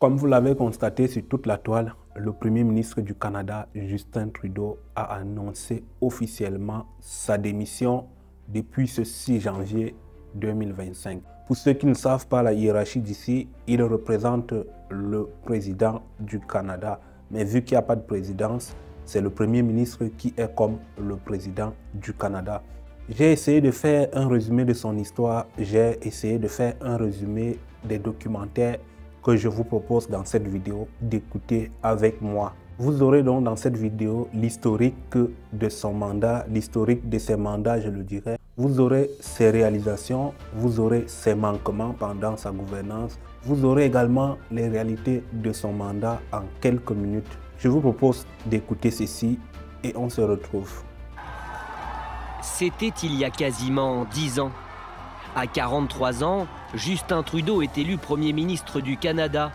Comme vous l'avez constaté sur toute la toile, le Premier ministre du Canada, Justin Trudeau, a annoncé officiellement sa démission depuis ce 6 janvier 2025. Pour ceux qui ne savent pas la hiérarchie d'ici, il représente le président du Canada. Mais vu qu'il n'y a pas de présidence, c'est le Premier ministre qui est comme le président du Canada. J'ai essayé de faire un résumé de son histoire, j'ai essayé de faire un résumé des documentaires que je vous propose dans cette vidéo d'écouter avec moi. Vous aurez donc dans cette vidéo l'historique de son mandat, l'historique de ses mandats, je le dirais. Vous aurez ses réalisations, vous aurez ses manquements pendant sa gouvernance. Vous aurez également les réalités de son mandat en quelques minutes. Je vous propose d'écouter ceci et on se retrouve. C'était il y a quasiment 10 ans. À 43 ans, Justin Trudeau est élu Premier ministre du Canada.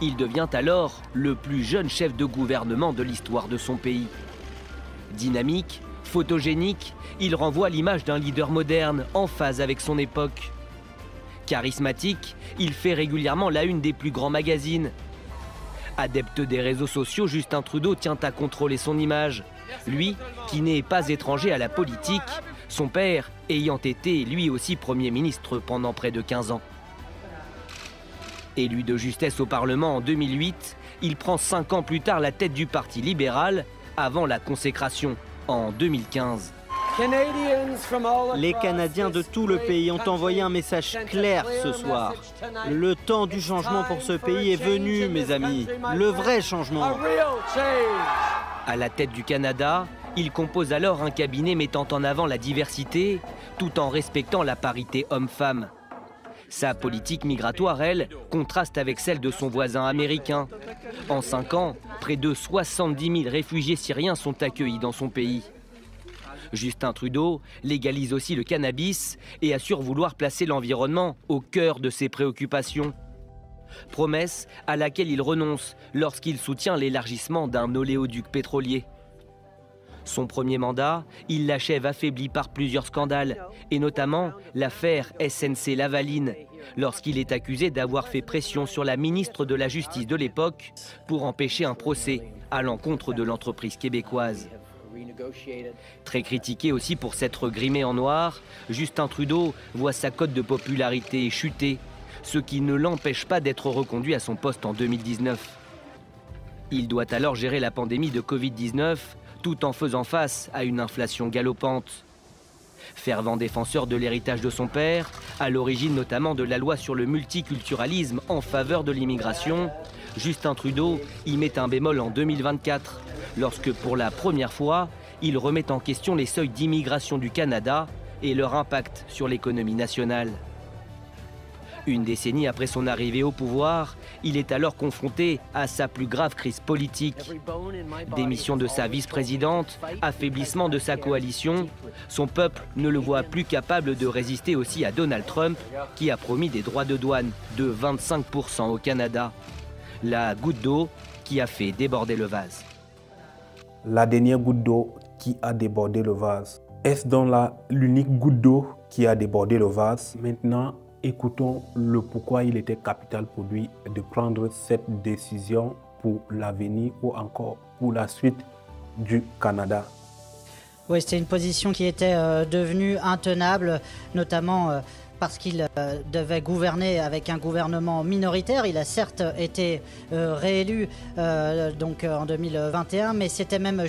Il devient alors le plus jeune chef de gouvernement de l'histoire de son pays. Dynamique, photogénique, il renvoie l'image d'un leader moderne en phase avec son époque. Charismatique, il fait régulièrement la une des plus grands magazines. Adepte des réseaux sociaux, Justin Trudeau tient à contrôler son image. Lui, qui n'est pas étranger à la politique, son père ayant été lui aussi Premier ministre pendant près de 15 ans. Élu de justesse au Parlement en 2008, il prend 5 ans plus tard la tête du Parti libéral avant la consécration en 2015. Les Canadiens de tout le pays ont envoyé un message clair ce soir. Le temps du changement pour ce pays est venu, mes amis. Le vrai changement. À la tête du Canada, il compose alors un cabinet mettant en avant la diversité, tout en respectant la parité homme-femme. Sa politique migratoire, elle, contraste avec celle de son voisin américain. En 5 ans, près de 70 000 réfugiés syriens sont accueillis dans son pays. Justin Trudeau légalise aussi le cannabis et assure vouloir placer l'environnement au cœur de ses préoccupations. Promesse à laquelle il renonce lorsqu'il soutient l'élargissement d'un oléoduc pétrolier. Son premier mandat, il l'achève affaibli par plusieurs scandales, et notamment l'affaire SNC-Lavalin, lorsqu'il est accusé d'avoir fait pression sur la ministre de la Justice de l'époque pour empêcher un procès à l'encontre de l'entreprise québécoise. Très critiqué aussi pour s'être grimé en noir, Justin Trudeau voit sa cote de popularité chuter, ce qui ne l'empêche pas d'être reconduit à son poste en 2019. Il doit alors gérer la pandémie de Covid-19 tout en faisant face à une inflation galopante. Fervent défenseur de l'héritage de son père, à l'origine notamment de la loi sur le multiculturalisme en faveur de l'immigration, Justin Trudeau y met un bémol en 2024, lorsque pour la première fois, il remet en question les seuils d'immigration du Canada et leur impact sur l'économie nationale. Une décennie après son arrivée au pouvoir, il est alors confronté à sa plus grave crise politique. Démission de sa vice-présidente, affaiblissement de sa coalition, son peuple ne le voit plus capable de résister aussi à Donald Trump, qui a promis des droits de douane de 25% au Canada. La goutte d'eau qui a fait déborder le vase. La dernière goutte d'eau qui a débordé le vase. Est-ce donc là l'unique goutte d'eau qui a débordé le vase? Maintenant, écoutons le pourquoi il était capital pour lui de prendre cette décision pour l'avenir ou encore pour la suite du Canada. Oui, c'était une position qui était devenue intenable, notamment parce qu'il devait gouverner avec un gouvernement minoritaire. Il a certes été réélu en 2021, mais c'était même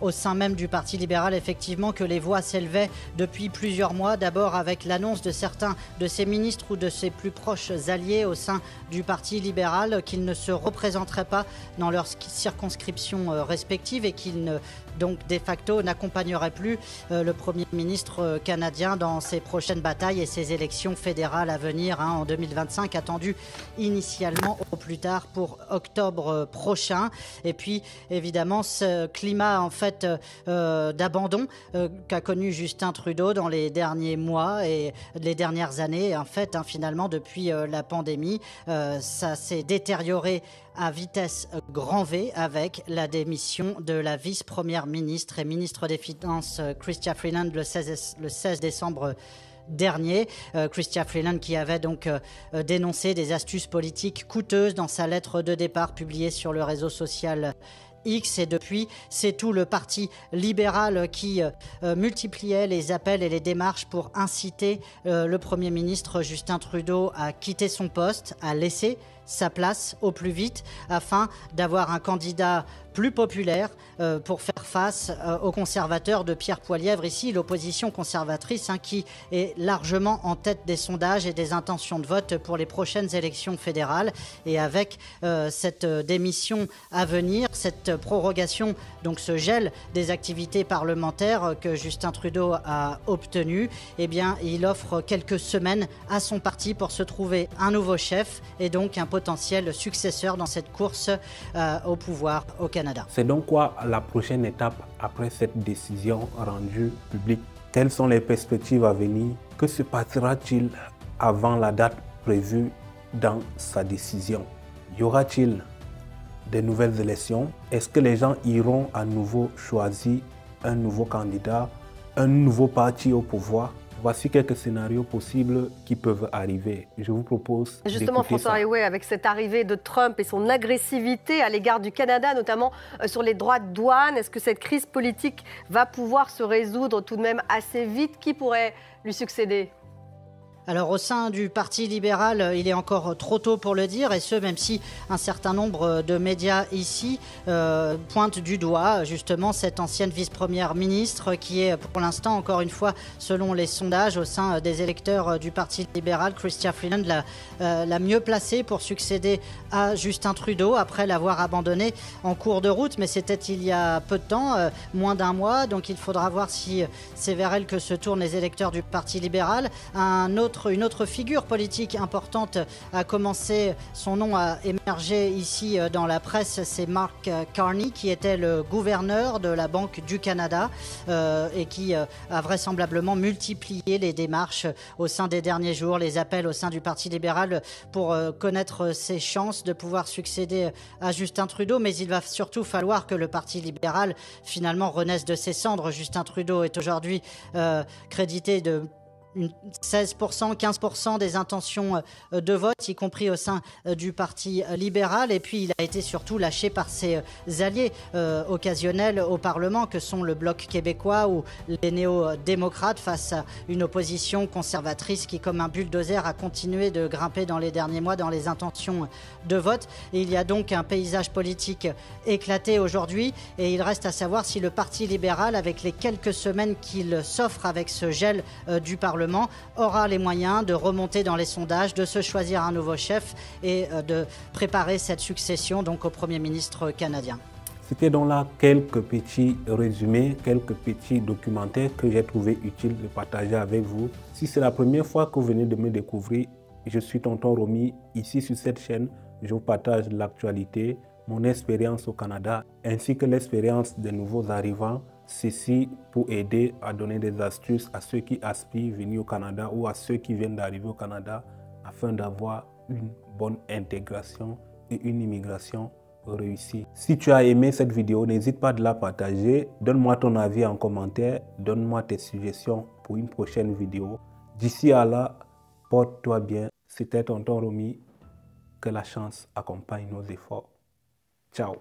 au sein même du Parti libéral, effectivement, que les voix s'élevaient depuis plusieurs mois. D'abord avec l'annonce de certains de ses ministres ou de ses plus proches alliés au sein du Parti libéral qu'ils ne se représenteraient pas dans leurs circonscriptions respectives et qu'ils ne, donc de facto, n'accompagneraient plus le Premier ministre canadien dans ses prochaines batailles et ses élections fédérales à venir en 2025, attendues initialement au plus tard pour octobre prochain. Et puis évidemment ce climat en fait d'abandon qu'a connu Justin Trudeau dans les derniers mois et les dernières années. En fait, finalement, depuis la pandémie, ça s'est détérioré à vitesse grand V avec la démission de la vice-première ministre et ministre des Finances Chrystia Freeland le 16 décembre dernier. Chrystia Freeland qui avait donc dénoncé des astuces politiques coûteuses dans sa lettre de départ publiée sur le réseau social X, et depuis, c'est tout le Parti libéral qui multipliait les appels et les démarches pour inciter le Premier ministre Justin Trudeau à quitter son poste, à laisser sa place au plus vite afin d'avoir un candidat plus populaire pour faire face aux conservateurs de Pierre Poilievre, ici l'opposition conservatrice qui est largement en tête des sondages et des intentions de vote pour les prochaines élections fédérales. Et avec cette démission à venir, cette prorogation, donc ce gel des activités parlementaires que Justin Trudeau a obtenu, eh bien, il offre quelques semaines à son parti pour se trouver un nouveau chef et donc un potentiel successeur dans cette course au pouvoir au Canada. C'est donc quoi la prochaine étape après cette décision rendue publique? Quelles sont les perspectives à venir? Que se passera-t-il avant la date prévue dans sa décision? Y aura-t-il des nouvelles élections? Est-ce que les gens iront à nouveau choisir un nouveau candidat, un nouveau parti au pouvoir? Voici quelques scénarios possibles qui peuvent arriver. Je vous propose justement, François Riouet, avec cette arrivée de Trump et son agressivité à l'égard du Canada, notamment sur les droits de douane, est-ce que cette crise politique va pouvoir se résoudre tout de même assez vite? Qui pourrait lui succéder? Alors au sein du Parti libéral, il est encore trop tôt pour le dire, et ce même si un certain nombre de médias ici pointent du doigt justement cette ancienne vice-première ministre qui est pour l'instant, encore une fois, selon les sondages au sein des électeurs du Parti libéral, Chrystia Freeland, la mieux placée pour succéder à Justin Trudeau après l'avoir abandonné en cours de route, mais c'était il y a peu de temps, moins d'un mois, donc il faudra voir si c'est vers elle que se tournent les électeurs du Parti libéral. Une autre figure politique importante a commencé, son nom a émergé ici dans la presse, c'est Mark Carney, qui était le gouverneur de la Banque du Canada et qui a vraisemblablement multiplié les démarches au sein des derniers jours, les appels au sein du Parti libéral pour connaître ses chances de pouvoir succéder à Justin Trudeau. Mais il va surtout falloir que le Parti libéral finalement renaisse de ses cendres. Justin Trudeau est aujourd'hui crédité de 16%, 15% des intentions de vote, y compris au sein du Parti libéral. Et puis, il a été surtout lâché par ses alliés occasionnels au Parlement, que sont le Bloc québécois ou les néo-démocrates, face à une opposition conservatrice qui, comme un bulldozer, a continué de grimper dans les derniers mois dans les intentions de vote. Et il y a donc un paysage politique éclaté aujourd'hui. Et il reste à savoir si le Parti libéral, avec les quelques semaines qu'il s'offre avec ce gel du Parlement, aura les moyens de remonter dans les sondages, de se choisir un nouveau chef et de préparer cette succession donc au Premier ministre canadien. C'était donc là quelques petits résumés, quelques petits documentaires que j'ai trouvé utile de partager avec vous. Si c'est la première fois que vous venez de me découvrir, je suis Tonton Romy. Ici sur cette chaîne, je vous partage l'actualité, mon expérience au Canada ainsi que l'expérience des nouveaux arrivants. Ceci pour aider à donner des astuces à ceux qui aspirent à venir au Canada ou à ceux qui viennent d'arriver au Canada afin d'avoir une bonne intégration et une immigration réussie. Si tu as aimé cette vidéo, n'hésite pas à la partager. Donne-moi ton avis en commentaire. Donne-moi tes suggestions pour une prochaine vidéo. D'ici à là, porte-toi bien. C'était Tonton Romy. Que la chance accompagne nos efforts. Ciao.